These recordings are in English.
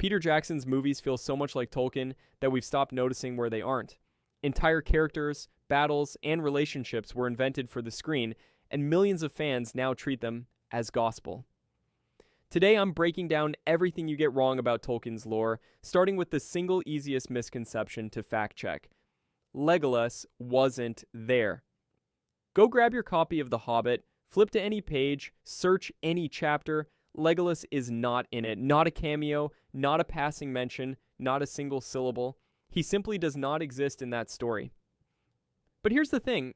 Peter Jackson's movies feel so much like Tolkien that we've stopped noticing where they aren't. Entire characters, battles, and relationships were invented for the screen, and millions of fans now treat them as gospel. Today I'm breaking down everything you get wrong about Tolkien's lore, starting with the single easiest misconception to fact check. Legolas wasn't there. Go grab your copy of The Hobbit, flip to any page, search any chapter. Legolas is not in it. Not a cameo, not a passing mention, not a single syllable. He simply does not exist in that story. But here's the thing.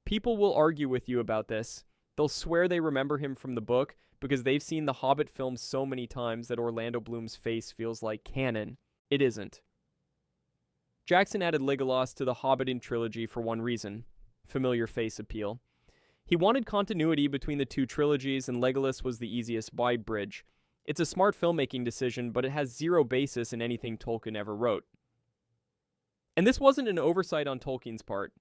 People will argue with you about this. They'll swear they remember him from the book because they've seen the Hobbit films so many times that Orlando Bloom's face feels like canon. It isn't. Jackson added Legolas to the Hobbiton trilogy for one reason: familiar face appeal. He wanted continuity between the two trilogies, and Legolas was the easiest wide bridge. It's a smart filmmaking decision, but it has zero basis in anything Tolkien ever wrote. And this wasn't an oversight on Tolkien's part.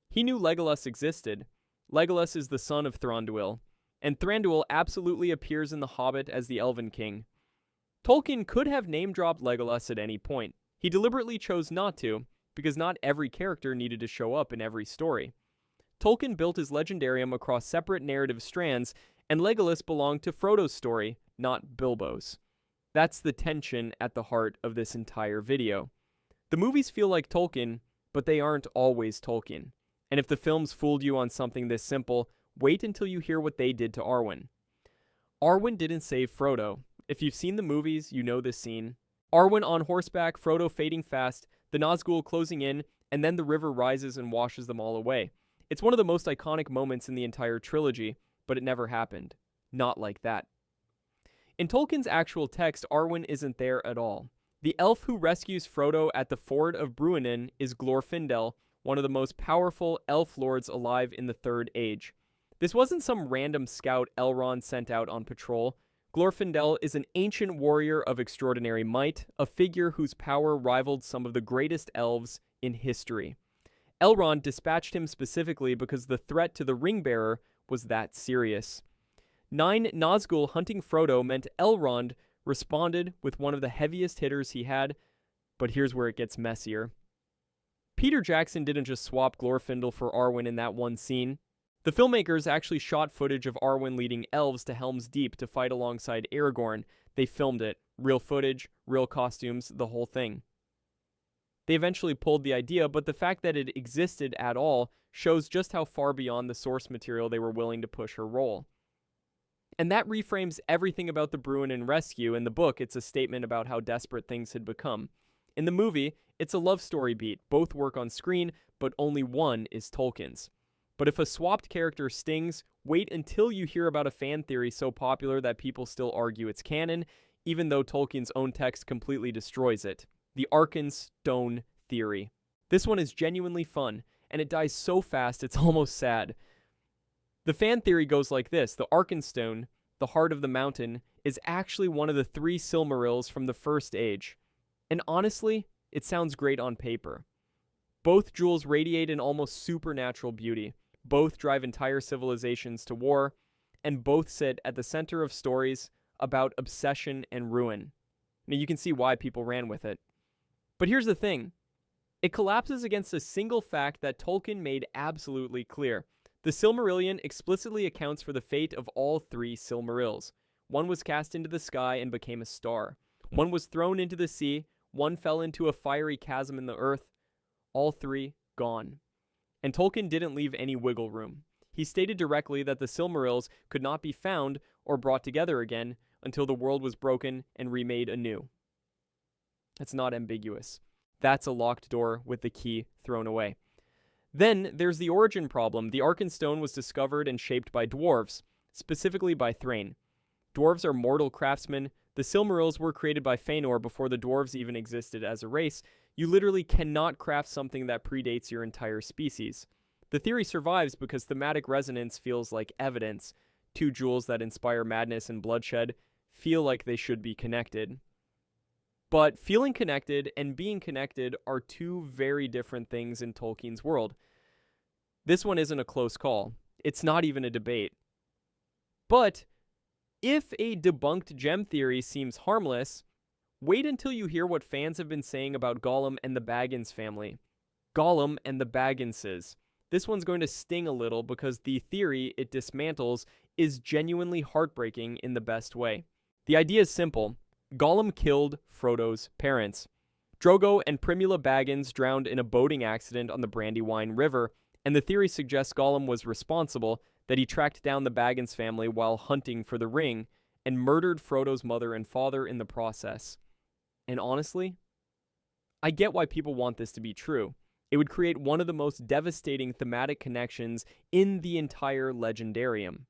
He knew Legolas existed. Legolas is the son of Thranduil, and Thranduil absolutely appears in The Hobbit as the Elven King. Tolkien could have name-dropped Legolas at any point. He deliberately chose not to, because not every character needed to show up in every story. Tolkien built his legendarium across separate narrative strands, and Legolas belonged to Frodo's story, not Bilbo's. That's the tension at the heart of this entire video. The movies feel like Tolkien, but they aren't always Tolkien. And if the films fooled you on something this simple, wait until you hear what they did to Arwen. Arwen didn't save Frodo. If you've seen the movies, you know this scene. Arwen on horseback, Frodo fading fast, the Nazgul closing in, and then the river rises and washes them all away. It's one of the most iconic moments in the entire trilogy, but it never happened. Not like that. In Tolkien's actual text, Arwen isn't there at all. The elf who rescues Frodo at the ford of Bruinen is Glorfindel, one of the most powerful elf lords alive in the Third Age. This wasn't some random scout Elrond sent out on patrol. Glorfindel is an ancient warrior of extraordinary might, a figure whose power rivaled some of the greatest elves in history. Elrond dispatched him specifically because the threat to the Ring-Bearer was that serious. 9 Nazgul hunting Frodo meant Elrond responded with one of the heaviest hitters he had, but here's where it gets messier. Peter Jackson didn't just swap Glorfindel for Arwen in that one scene. The filmmakers actually shot footage of Arwen leading elves to Helm's Deep to fight alongside Aragorn. They filmed it. Real footage, real costumes, the whole thing. They eventually pulled the idea, but the fact that it existed at all shows just how far beyond the source material they were willing to push her role. And that reframes everything about the Bruinen rescue. In the book, it's a statement about how desperate things had become. In the movie, it's a love story beat. Both work on screen, but only one is Tolkien's. But if a swapped character stings, wait until you hear about a fan theory so popular that people still argue it's canon, even though Tolkien's own text completely destroys it. The Arkenstone theory. This one is genuinely fun, and it dies so fast it's almost sad. The fan theory goes like this: the Arkenstone, the heart of the mountain, is actually one of the 3 Silmarils from the First Age. And honestly, it sounds great on paper. Both jewels radiate an almost supernatural beauty. Both drive entire civilizations to war, and both sit at the center of stories about obsession and ruin. Now you can see why people ran with it. But here's the thing. It collapses against a single fact that Tolkien made absolutely clear. The Silmarillion explicitly accounts for the fate of all 3 Silmarils. One was cast into the sky and became a star. One was thrown into the sea. One fell into a fiery chasm in the earth. All 3 gone. And Tolkien didn't leave any wiggle room. He stated directly that the Silmarils could not be found or brought together again until the world was broken and remade anew. That's not ambiguous. That's a locked door with the key thrown away. Then there's the origin problem. The Arkenstone was discovered and shaped by dwarves, specifically by Thrain. Dwarves are mortal craftsmen. The Silmarils were created by Fëanor before the dwarves even existed as a race. You literally cannot craft something that predates your entire species. The theory survives because thematic resonance feels like evidence. 2 jewels that inspire madness and bloodshed feel like they should be connected. But feeling connected and being connected are 2 very different things in Tolkien's world. This one isn't a close call. It's not even a debate. But if a debunked gem theory seems harmless, Wait until you hear what fans have been saying about Gollum and the Baggins family. Gollum and the Bagginses. This one's going to sting a little because the theory it dismantles is genuinely heartbreaking in the best way. The idea is simple. Gollum killed Frodo's parents. Drogo and Primula Baggins drowned in a boating accident on the Brandywine River, and the theory suggests Gollum was responsible, that he tracked down the Baggins family while hunting for the ring, and murdered Frodo's mother and father in the process. And honestly, I get why people want this to be true. It would create one of the most devastating thematic connections in the entire Legendarium.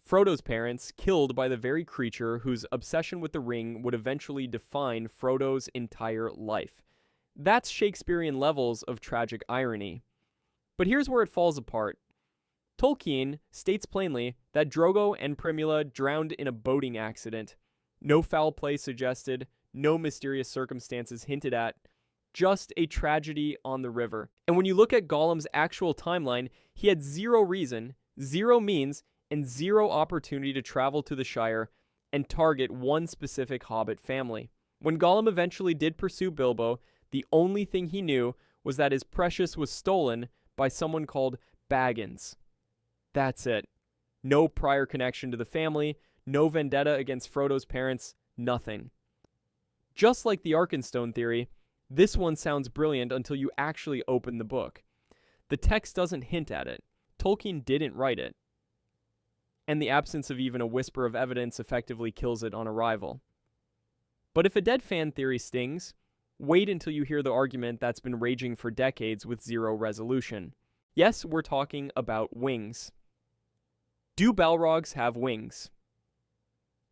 Frodo's parents killed by the very creature whose obsession with the ring would eventually define Frodo's entire life. That's Shakespearean levels of tragic irony. But here's where it falls apart. Tolkien states plainly that Drogo and Primula drowned in a boating accident. No foul play suggested, no mysterious circumstances hinted at, just a tragedy on the river. And when you look at Gollum's actual timeline, he had zero reason, zero means, and zero opportunity to travel to the Shire and target one specific hobbit family. When Gollum eventually did pursue Bilbo, the only thing he knew was that his precious was stolen by someone called Baggins. That's it. No prior connection to the family, no vendetta against Frodo's parents, nothing. Just like the Arkenstone theory, this one sounds brilliant until you actually open the book. The text doesn't hint at it. Tolkien didn't write it. And the absence of even a whisper of evidence effectively kills it on arrival. But if a dead fan theory stings, wait until you hear the argument that's been raging for decades with zero resolution. Yes, we're talking about wings. Do Balrogs have wings?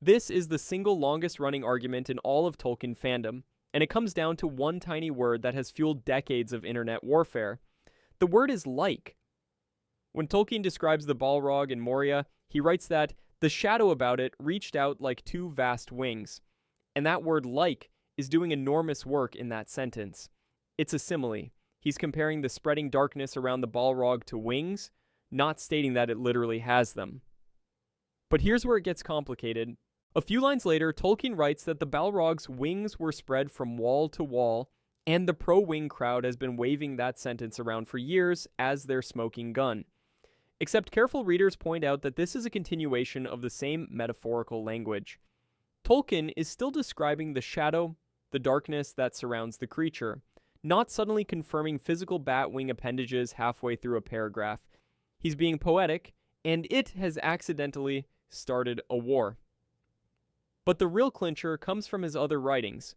This is the single longest running argument in all of Tolkien fandom, and it comes down to one tiny word that has fueled decades of internet warfare. The word is like. When Tolkien describes the Balrog in Moria, he writes that the shadow about it reached out like two vast wings. And that word like is doing enormous work in that sentence. It's a simile. He's comparing the spreading darkness around the Balrog to wings, not stating that it literally has them. But here's where it gets complicated. A few lines later, Tolkien writes that the Balrog's wings were spread from wall to wall, and the pro-wing crowd has been waving that sentence around for years as their smoking gun. Except careful readers point out that this is a continuation of the same metaphorical language. Tolkien is still describing the shadow, the darkness that surrounds the creature, not suddenly confirming physical bat wing appendages halfway through a paragraph. He's being poetic, and it has accidentally started a war. But the real clincher comes from his other writings.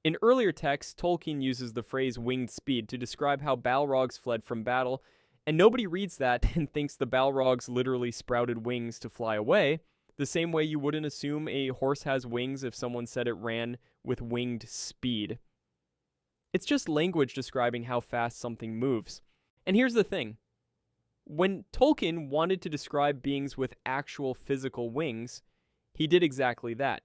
In earlier texts, Tolkien uses the phrase winged speed to describe how Balrogs fled from battle, and nobody reads that and thinks the Balrogs literally sprouted wings to fly away, the same way you wouldn't assume a horse has wings if someone said it ran with winged speed. It's just language describing how fast something moves. And here's the thing. When Tolkien wanted to describe beings with actual physical wings, he did exactly that.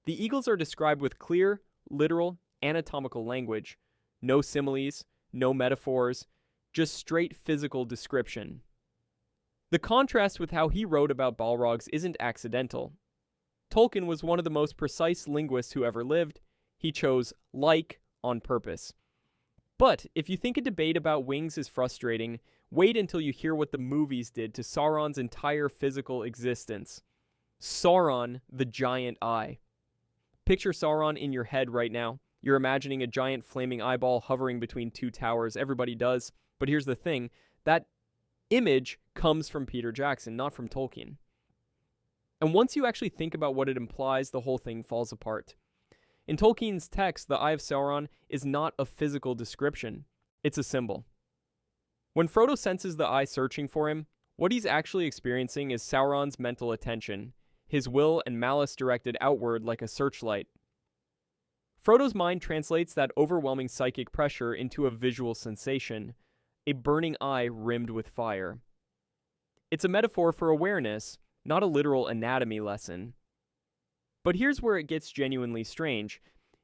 The eagles are described with clear, literal, anatomical language. No similes, no metaphors, just straight physical description. The contrast with how he wrote about Balrogs isn't accidental. Tolkien was one of the most precise linguists who ever lived. He chose like on purpose. But if you think a debate about wings is frustrating, wait until you hear what the movies did to Sauron's entire physical existence. Sauron, the giant eye. Picture Sauron in your head right now. You're imagining a giant flaming eyeball hovering between two towers. Everybody does. But here's the thing. That image comes from Peter Jackson, not from Tolkien. And once you actually think about what it implies, the whole thing falls apart. In Tolkien's text, the Eye of Sauron is not a physical description. It's a symbol. When Frodo senses the eye searching for him, what he's actually experiencing is Sauron's mental attention, his will and malice directed outward like a searchlight. Frodo's mind translates that overwhelming psychic pressure into a visual sensation, a burning eye rimmed with fire. It's a metaphor for awareness, not a literal anatomy lesson. But here's where it gets genuinely strange.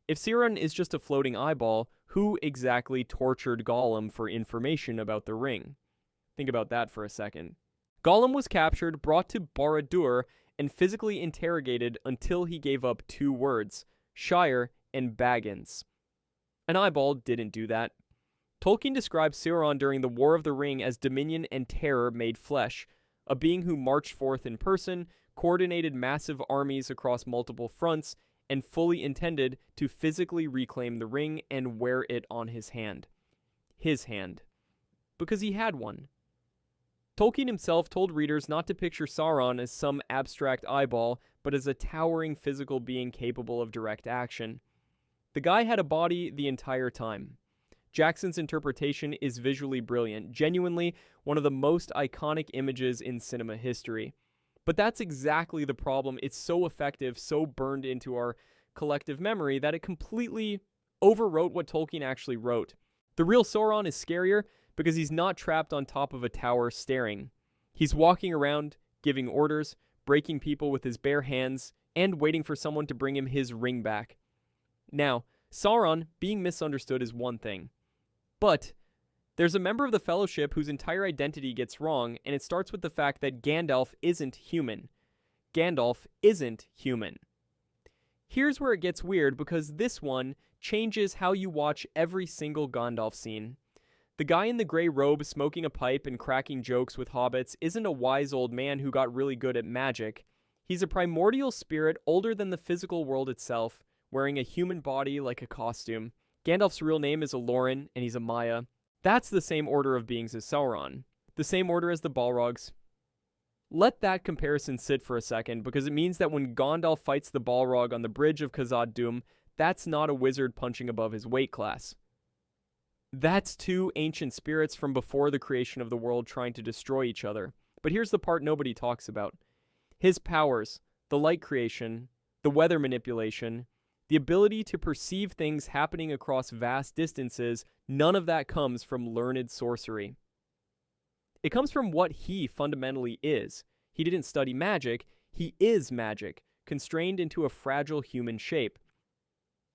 If Sauron is just a floating eyeball, who exactly tortured Gollum for information about the ring? Think about that for a second. Gollum was captured, brought to Barad-dûr, and physically interrogated until he gave up two words, Shire, and Baggins. An eyeball didn't do that. Tolkien described Sauron during the War of the Ring as dominion and terror made flesh, a being who marched forth in person, coordinated massive armies across multiple fronts, and fully intended to physically reclaim the ring and wear it on his hand. His hand. Because he had one. Tolkien himself told readers not to picture Sauron as some abstract eyeball, but as a towering physical being capable of direct action. The guy had a body the entire time. Jackson's interpretation is visually brilliant, genuinely one of the most iconic images in cinema history. But that's exactly the problem. It's so effective, so burned into our collective memory that it completely overwrote what Tolkien actually wrote. The real Sauron is scarier because he's not trapped on top of a tower staring. He's walking around, giving orders, breaking people with his bare hands, and waiting for someone to bring him his ring back. Now, Sauron being misunderstood is one thing. But there's a member of the Fellowship whose entire identity gets wrong, and it starts with the fact that Gandalf isn't human. Gandalf isn't human. Here's where it gets weird, because this one changes how you watch every single Gandalf scene. The guy in the gray robe smoking a pipe and cracking jokes with hobbits isn't a wise old man who got really good at magic. He's a primordial spirit older than the physical world itself, wearing a human body like a costume. Gandalf's real name is Aloran, and he's a Maia. That's the same order of beings as Sauron. The same order as the Balrogs. Let that comparison sit for a second, because it means that when Gandalf fights the Balrog on the bridge of Khazad-dûm, that's not a wizard punching above his weight class. That's two ancient spirits from before the creation of the world trying to destroy each other. But here's the part nobody talks about. His powers, the light creation, the weather manipulation, the ability to perceive things happening across vast distances, none of that comes from learned sorcery. It comes from what he fundamentally is. He didn't study magic, he is magic, constrained into a fragile human shape.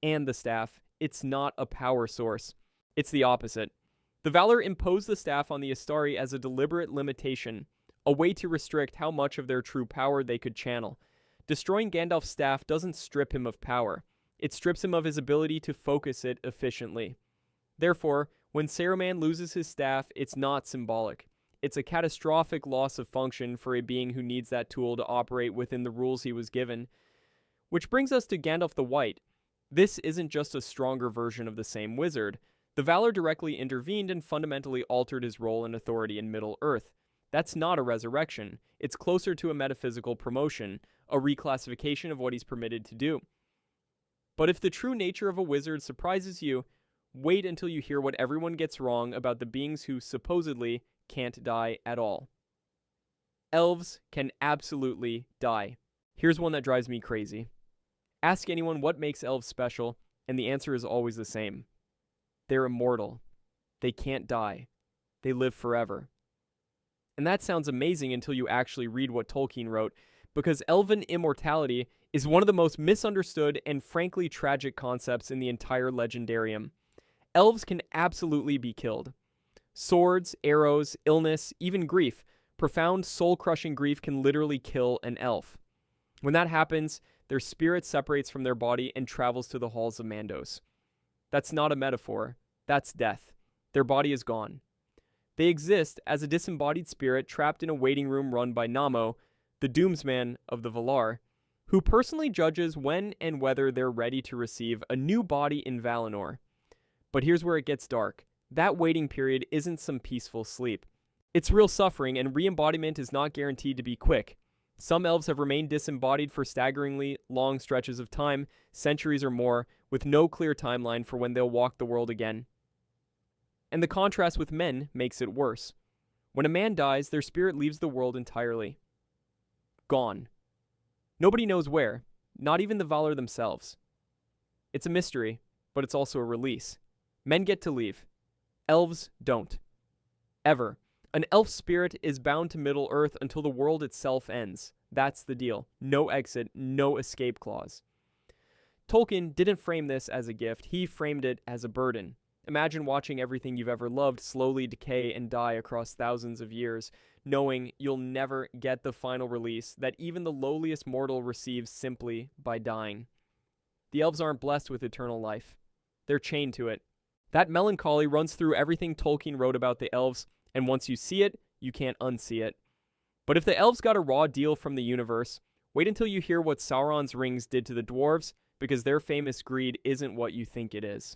And the staff, it's not a power source. It's the opposite. The Valar imposed the staff on the Astari as a deliberate limitation, a way to restrict how much of their true power they could channel. Destroying Gandalf's staff doesn't strip him of power. It strips him of his ability to focus it efficiently. Therefore, when Saruman loses his staff, it's not symbolic. It's a catastrophic loss of function for a being who needs that tool to operate within the rules he was given. Which brings us to Gandalf the White. This isn't just a stronger version of the same wizard. The Valar directly intervened and fundamentally altered his role and authority in Middle-earth. That's not a resurrection. It's closer to a metaphysical promotion, a reclassification of what he's permitted to do. But if the true nature of a wizard surprises you, wait until you hear what everyone gets wrong about the beings who supposedly can't die at all. Elves can absolutely die. Here's one that drives me crazy. Ask anyone what makes elves special, and the answer is always the same. They're immortal. They can't die. They live forever. And that sounds amazing until you actually read what Tolkien wrote, because elven immortality is one of the most misunderstood and frankly tragic concepts in the entire legendarium. Elves can absolutely be killed. Swords, arrows, illness, even grief. Profound soul-crushing grief can literally kill an elf. When that happens, their spirit separates from their body and travels to the halls of Mandos. That's not a metaphor. That's death. Their body is gone. They exist as a disembodied spirit trapped in a waiting room run by Namo, the doomsman of the Valar, who personally judges when and whether they're ready to receive a new body in Valinor. But here's where it gets dark. That waiting period isn't some peaceful sleep. It's real suffering, and re-embodiment is not guaranteed to be quick. Some elves have remained disembodied for staggeringly long stretches of time, centuries or more, with no clear timeline for when they'll walk the world again. And the contrast with men makes it worse. When a man dies, their spirit leaves the world entirely. Gone. Nobody knows where, not even the Valar themselves. It's a mystery, but it's also a release. Men get to leave. Elves don't. Ever. An elf spirit is bound to Middle-earth until the world itself ends. That's the deal. No exit, no escape clause. Tolkien didn't frame this as a gift. He framed it as a burden. Imagine watching everything you've ever loved slowly decay and die across thousands of years, knowing you'll never get the final release that even the lowliest mortal receives simply by dying. the elves aren't blessed with eternal life. They're chained to it. That melancholy runs through everything Tolkien wrote about the elves, and once you see it, you can't unsee it. But if the elves got a raw deal from the universe, wait until you hear what Sauron's rings did to the dwarves, because their famous greed isn't what you think it is.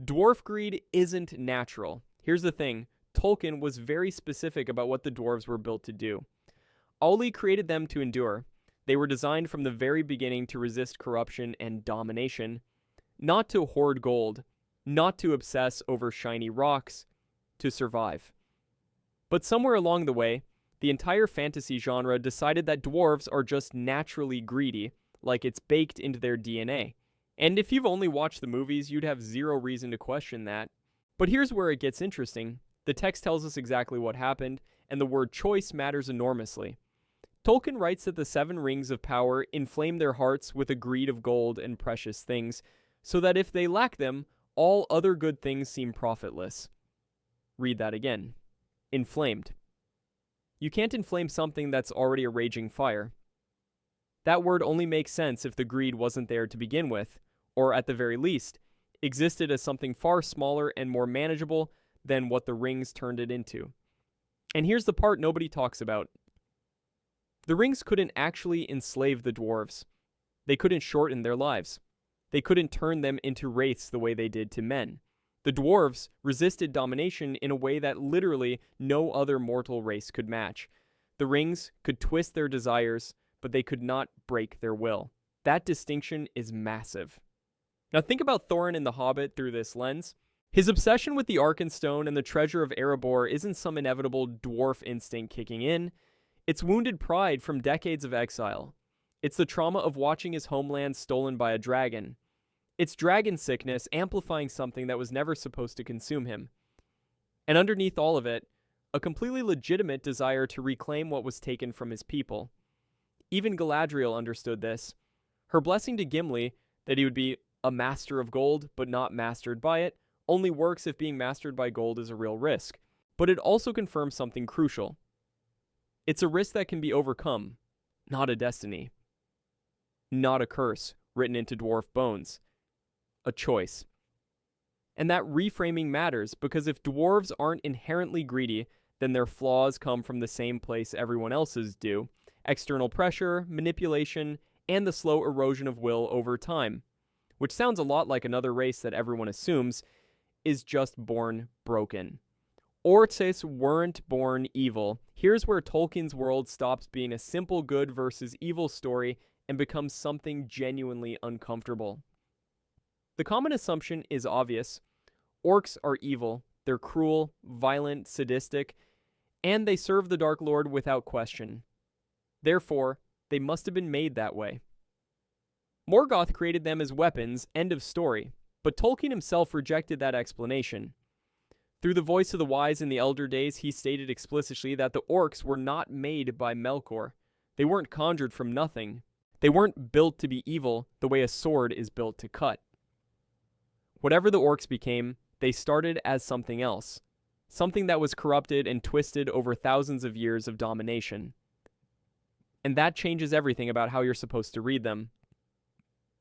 Dwarf greed isn't natural. Here's the thing, Tolkien was very specific about what the dwarves were built to do. Ollie created them to endure. They were designed from the very beginning to resist corruption and domination, not to hoard gold, not to obsess over shiny rocks, to survive. But somewhere along the way, the entire fantasy genre decided that dwarves are just naturally greedy, like it's baked into their DNA. And if you've only watched the movies, you'd have zero reason to question that. But here's where it gets interesting. The text tells us exactly what happened, and the word choice matters enormously. Tolkien writes that the 7 rings of power inflame their hearts with a greed of gold and precious things, so that if they lack them, all other good things seem profitless. Read that again. Inflamed. You can't inflame something that's already a raging fire. That word only makes sense if the greed wasn't there to begin with, or at the very least, existed as something far smaller and more manageable than what the rings turned it into. And here's the part nobody talks about. The rings couldn't actually enslave the dwarves. They couldn't shorten their lives. They couldn't turn them into wraiths the way they did to men. The dwarves resisted domination in a way that literally no other mortal race could match. The rings could twist their desires, but they could not break their will. That distinction is massive. Now think about Thorin in The Hobbit through this lens. His obsession with the Arkenstone and the treasure of Erebor isn't some inevitable dwarf instinct kicking in. It's wounded pride from decades of exile. It's the trauma of watching his homeland stolen by a dragon. It's dragon sickness amplifying something that was never supposed to consume him. And underneath all of it, a completely legitimate desire to reclaim what was taken from his people. Even Galadriel understood this. Her blessing to Gimli, that he would be a master of gold but not mastered by it, only works if being mastered by gold is a real risk. But it also confirms something crucial. It's a risk that can be overcome, not a destiny. Not a curse written into dwarf bones. A choice. And that reframing matters because if dwarves aren't inherently greedy, then their flaws come from the same place everyone else's do: external pressure, manipulation, and the slow erosion of will over time, which sounds a lot like another race that everyone assumes is just born broken. Orcs weren't born evil. Here's where Tolkien's world stops being a simple good versus evil story and becomes something genuinely uncomfortable. The common assumption is obvious. Orcs are evil. They're cruel, violent, sadistic, and they serve the Dark Lord without question. Therefore, they must have been made that way. Morgoth created them as weapons, end of story, but Tolkien himself rejected that explanation. Through the voice of the wise in the Elder Days, he stated explicitly that the orcs were not made by Melkor. They weren't conjured from nothing. They weren't built to be evil the way a sword is built to cut. Whatever the orcs became, they started as something else. Something that was corrupted and twisted over thousands of years of domination. And that changes everything about how you're supposed to read them.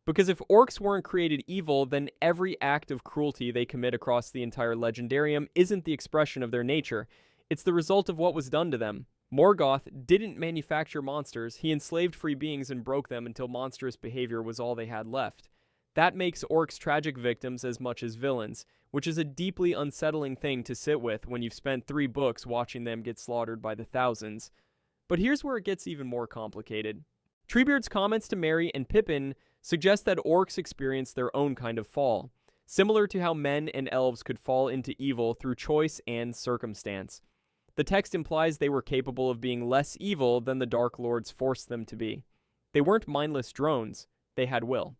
Because if orcs weren't created evil, then every act of cruelty they commit across the entire legendarium isn't the expression of their nature. It's the result of what was done to them. Morgoth didn't manufacture monsters. He enslaved free beings and broke them until monstrous behavior was all they had left. That makes orcs tragic victims as much as villains, which is a deeply unsettling thing to sit with when you've spent 3 books watching them get slaughtered by the thousands. But here's where it gets even more complicated. Treebeard's comments to Merry and Pippin suggest that orcs experienced their own kind of fall, similar to how men and elves could fall into evil through choice and circumstance. The text implies they were capable of being less evil than the Dark Lords forced them to be. They weren't mindless drones, they had will.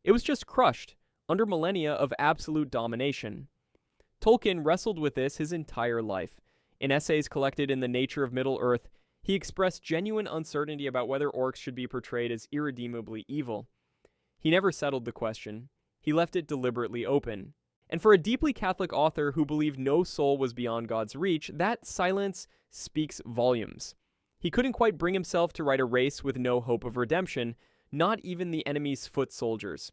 It was just crushed, under millennia of absolute domination. Tolkien wrestled with this his entire life. In essays collected in The Nature of Middle-earth, he expressed genuine uncertainty about whether orcs should be portrayed as irredeemably evil. He never settled the question. He left it deliberately open. And for a deeply Catholic author who believed no soul was beyond God's reach, that silence speaks volumes. He couldn't quite bring himself to write a race with no hope of redemption, not even the enemy's foot soldiers.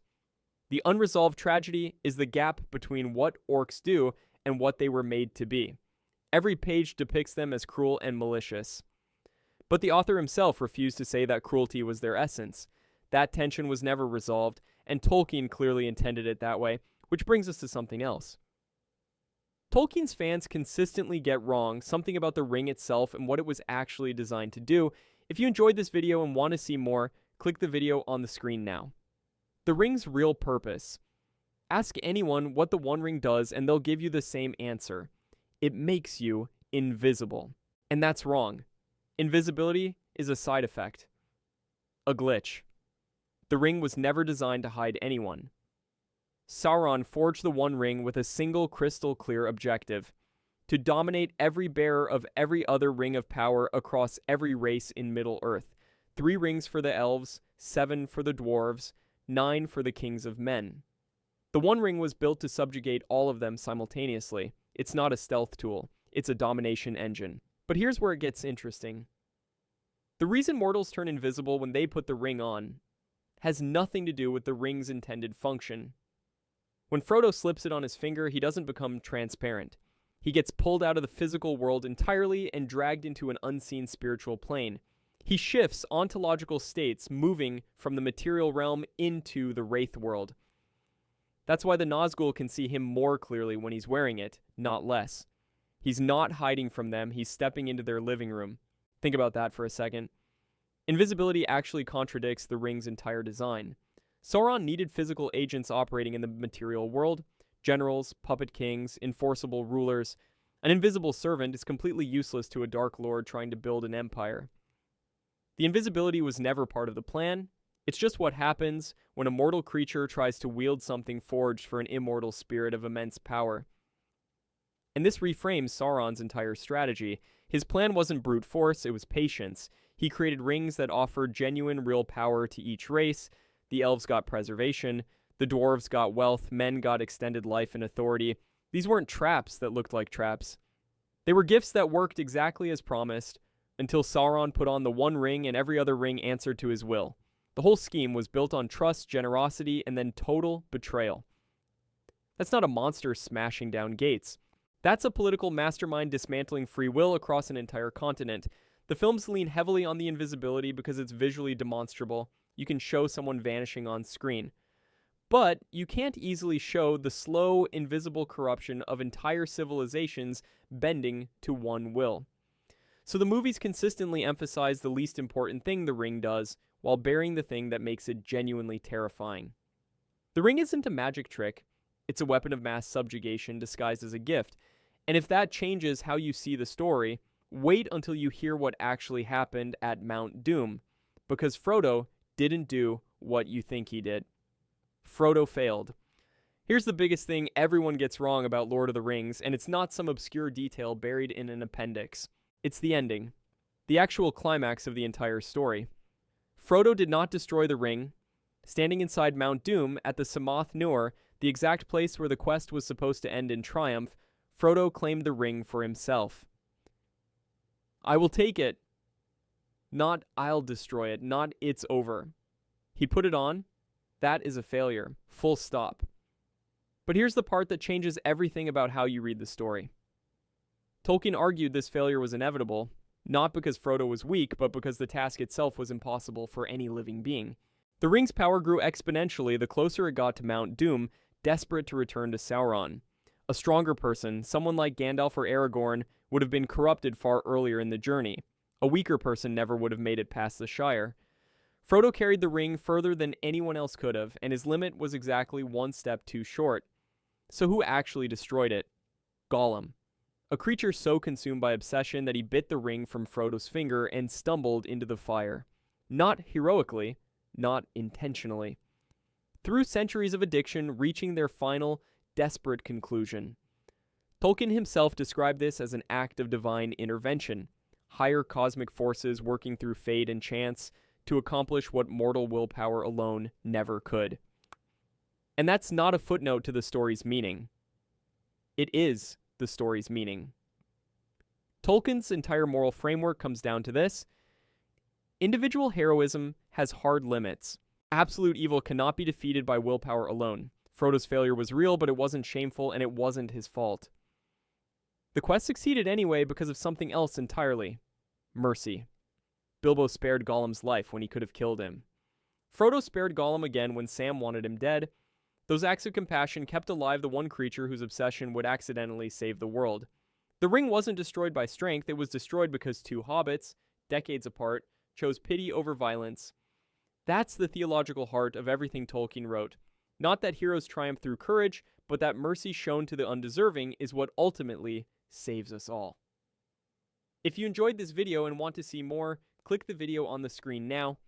The unresolved tragedy is the gap between what orcs do and what they were made to be. Every page depicts them as cruel and malicious. But the author himself refused to say that cruelty was their essence. That tension was never resolved, and Tolkien clearly intended it that way, which brings us to something else. Tolkien's fans consistently get wrong something about the ring itself and what it was actually designed to do. If you enjoyed this video and want to see more, click the video on the screen now. The ring's real purpose. Ask anyone what the One Ring does and they'll give you the same answer. It makes you invisible. And that's wrong. Invisibility is a side effect. A glitch. The ring was never designed to hide anyone. Sauron forged the One Ring with a single crystal-clear objective: to dominate every bearer of every other ring of power across every race in Middle-earth. 3 rings for the elves, 7 for the dwarves, 9 for the kings of men. The One Ring was built to subjugate all of them simultaneously. It's not a stealth tool, it's a domination engine. But here's where it gets interesting. The reason mortals turn invisible when they put the ring on has nothing to do with the ring's intended function. When Frodo slips it on his finger, he doesn't become transparent. He gets pulled out of the physical world entirely and dragged into an unseen spiritual plane. He shifts ontological states, moving from the material realm into the Wraith world. That's why the Nazgul can see him more clearly when he's wearing it, not less. He's not hiding from them, he's stepping into their living room. Think about that for a second. Invisibility actually contradicts the ring's entire design. Sauron needed physical agents operating in the material world: generals, puppet kings, enforceable rulers. An invisible servant is completely useless to a Dark Lord trying to build an empire. The invisibility was never part of the plan. It's just what happens when a mortal creature tries to wield something forged for an immortal spirit of immense power. And this reframes Sauron's entire strategy. His plan wasn't brute force, it was patience. He created rings that offered genuine, real power to each race. The elves got preservation, the dwarves got wealth, men got extended life and authority. These weren't traps that looked like traps. They were gifts that worked exactly as promised, until Sauron put on the One Ring and every other ring answered to his will. The whole scheme was built on trust, generosity, and then total betrayal. That's not a monster smashing down gates. That's a political mastermind dismantling free will across an entire continent. The films lean heavily on the invisibility because it's visually demonstrable. You can show someone vanishing on screen. But you can't easily show the slow, invisible corruption of entire civilizations bending to one will. So the movies consistently emphasize the least important thing the ring does, while burying the thing that makes it genuinely terrifying. The ring isn't a magic trick. It's a weapon of mass subjugation disguised as a gift. And if that changes how you see the story, wait until you hear what actually happened at Mount Doom, because Frodo didn't do what you think he did. Frodo failed. Here's the biggest thing everyone gets wrong about Lord of the Rings, and it's not some obscure detail buried in an appendix. It's the ending, the actual climax of the entire story. Frodo did not destroy the ring. Standing inside Mount Doom at the Samath Nuer, the exact place where the quest was supposed to end in triumph, Frodo claimed the ring for himself. I will take it. Not I'll destroy it, not it's over. He put it on. That is a failure. Full stop. But here's the part that changes everything about how you read the story. Tolkien argued this failure was inevitable, not because Frodo was weak, but because the task itself was impossible for any living being. The ring's power grew exponentially the closer it got to Mount Doom, desperate to return to Sauron. A stronger person, someone like Gandalf or Aragorn, would have been corrupted far earlier in the journey. A weaker person never would have made it past the Shire. Frodo carried the ring further than anyone else could have, and his limit was exactly one step too short. So who actually destroyed it? Gollum. A creature so consumed by obsession that he bit the ring from Frodo's finger and stumbled into the fire. Not heroically, not intentionally. Through centuries of addiction, reaching their final, desperate conclusion. Tolkien himself described this as an act of divine intervention, higher cosmic forces working through fate and chance to accomplish what mortal willpower alone never could. And that's not a footnote to the story's meaning. It is the story's meaning. Tolkien's entire moral framework comes down to this. Individual heroism has hard limits. Absolute evil cannot be defeated by willpower alone. Frodo's failure was real, but it wasn't shameful, and it wasn't his fault. The quest succeeded anyway because of something else entirely. Mercy. Bilbo spared Gollum's life when he could have killed him. Frodo spared Gollum again when Sam wanted him dead. Those acts of compassion kept alive the one creature whose obsession would accidentally save the world. The ring wasn't destroyed by strength, it was destroyed because two hobbits, decades apart, chose pity over violence. That's the theological heart of everything Tolkien wrote. Not that heroes triumph through courage, but that mercy shown to the undeserving is what ultimately saves us all. If you enjoyed this video and want to see more, click the video on the screen now.